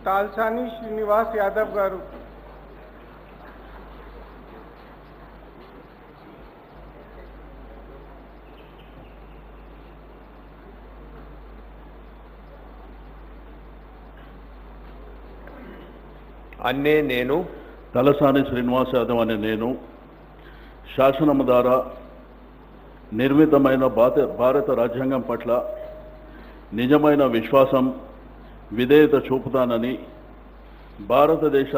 तालसानी श्रीनिवास यादव गारू అన్నే నేను తలసాని శ్రీనివాస్ యాదవ్ అనే నేను శాసనము ద్వారా నిర్మితమైన భారత రాజ్యాంగం పట్ల నిజమైన విశ్వాసం విధేయత చూపుతానని భారతదేశ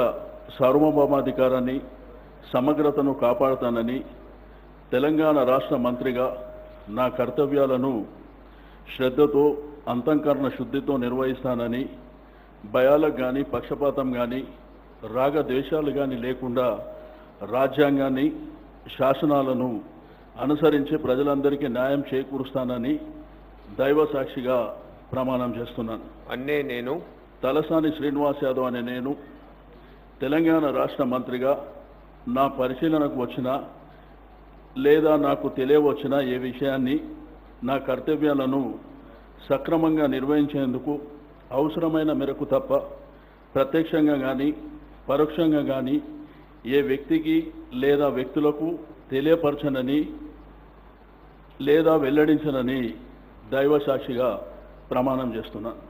సార్వభౌమాధికారాన్ని సమగ్రతను కాపాడుతానని తెలంగాణ రాష్ట్ర మంత్రిగా నా కర్తవ్యాలను శ్రద్ధతో అంతఃకరణ శుద్ధితో నిర్వహిస్తానని భయాలకు కానీ పక్షపాతం కానీ రాగద్వేషాలు కానీ లేకుండా రాజ్యాంగాన్ని శాసనాలను అనుసరించి ప్రజలందరికీ న్యాయం చేకూరుస్తానని దైవ సాక్షిగా ప్రమాణం చేస్తున్నాను. అన్నే నేను తలసాని శ్రీనివాస్ యాదవ్ అనే నేను తెలంగాణ రాష్ట్ర మంత్రిగా నా పరిశీలనకు వచ్చిన లేదా నాకు తెలియవచ్చిన ఏ విషయాన్ని నా కర్తవ్యాలను సక్రమంగా నిర్వహించేందుకు అవసరమైన మేరకు తప్ప ప్రత్యక్షంగా కానీ పరోక్షంగా కానీ ఏ వ్యక్తికి లేదా వ్యక్తులకు తెలియపరచనని లేదా వెల్లడించనని దైవ సాక్షిగా ప్రమాణం చేస్తున్నాను.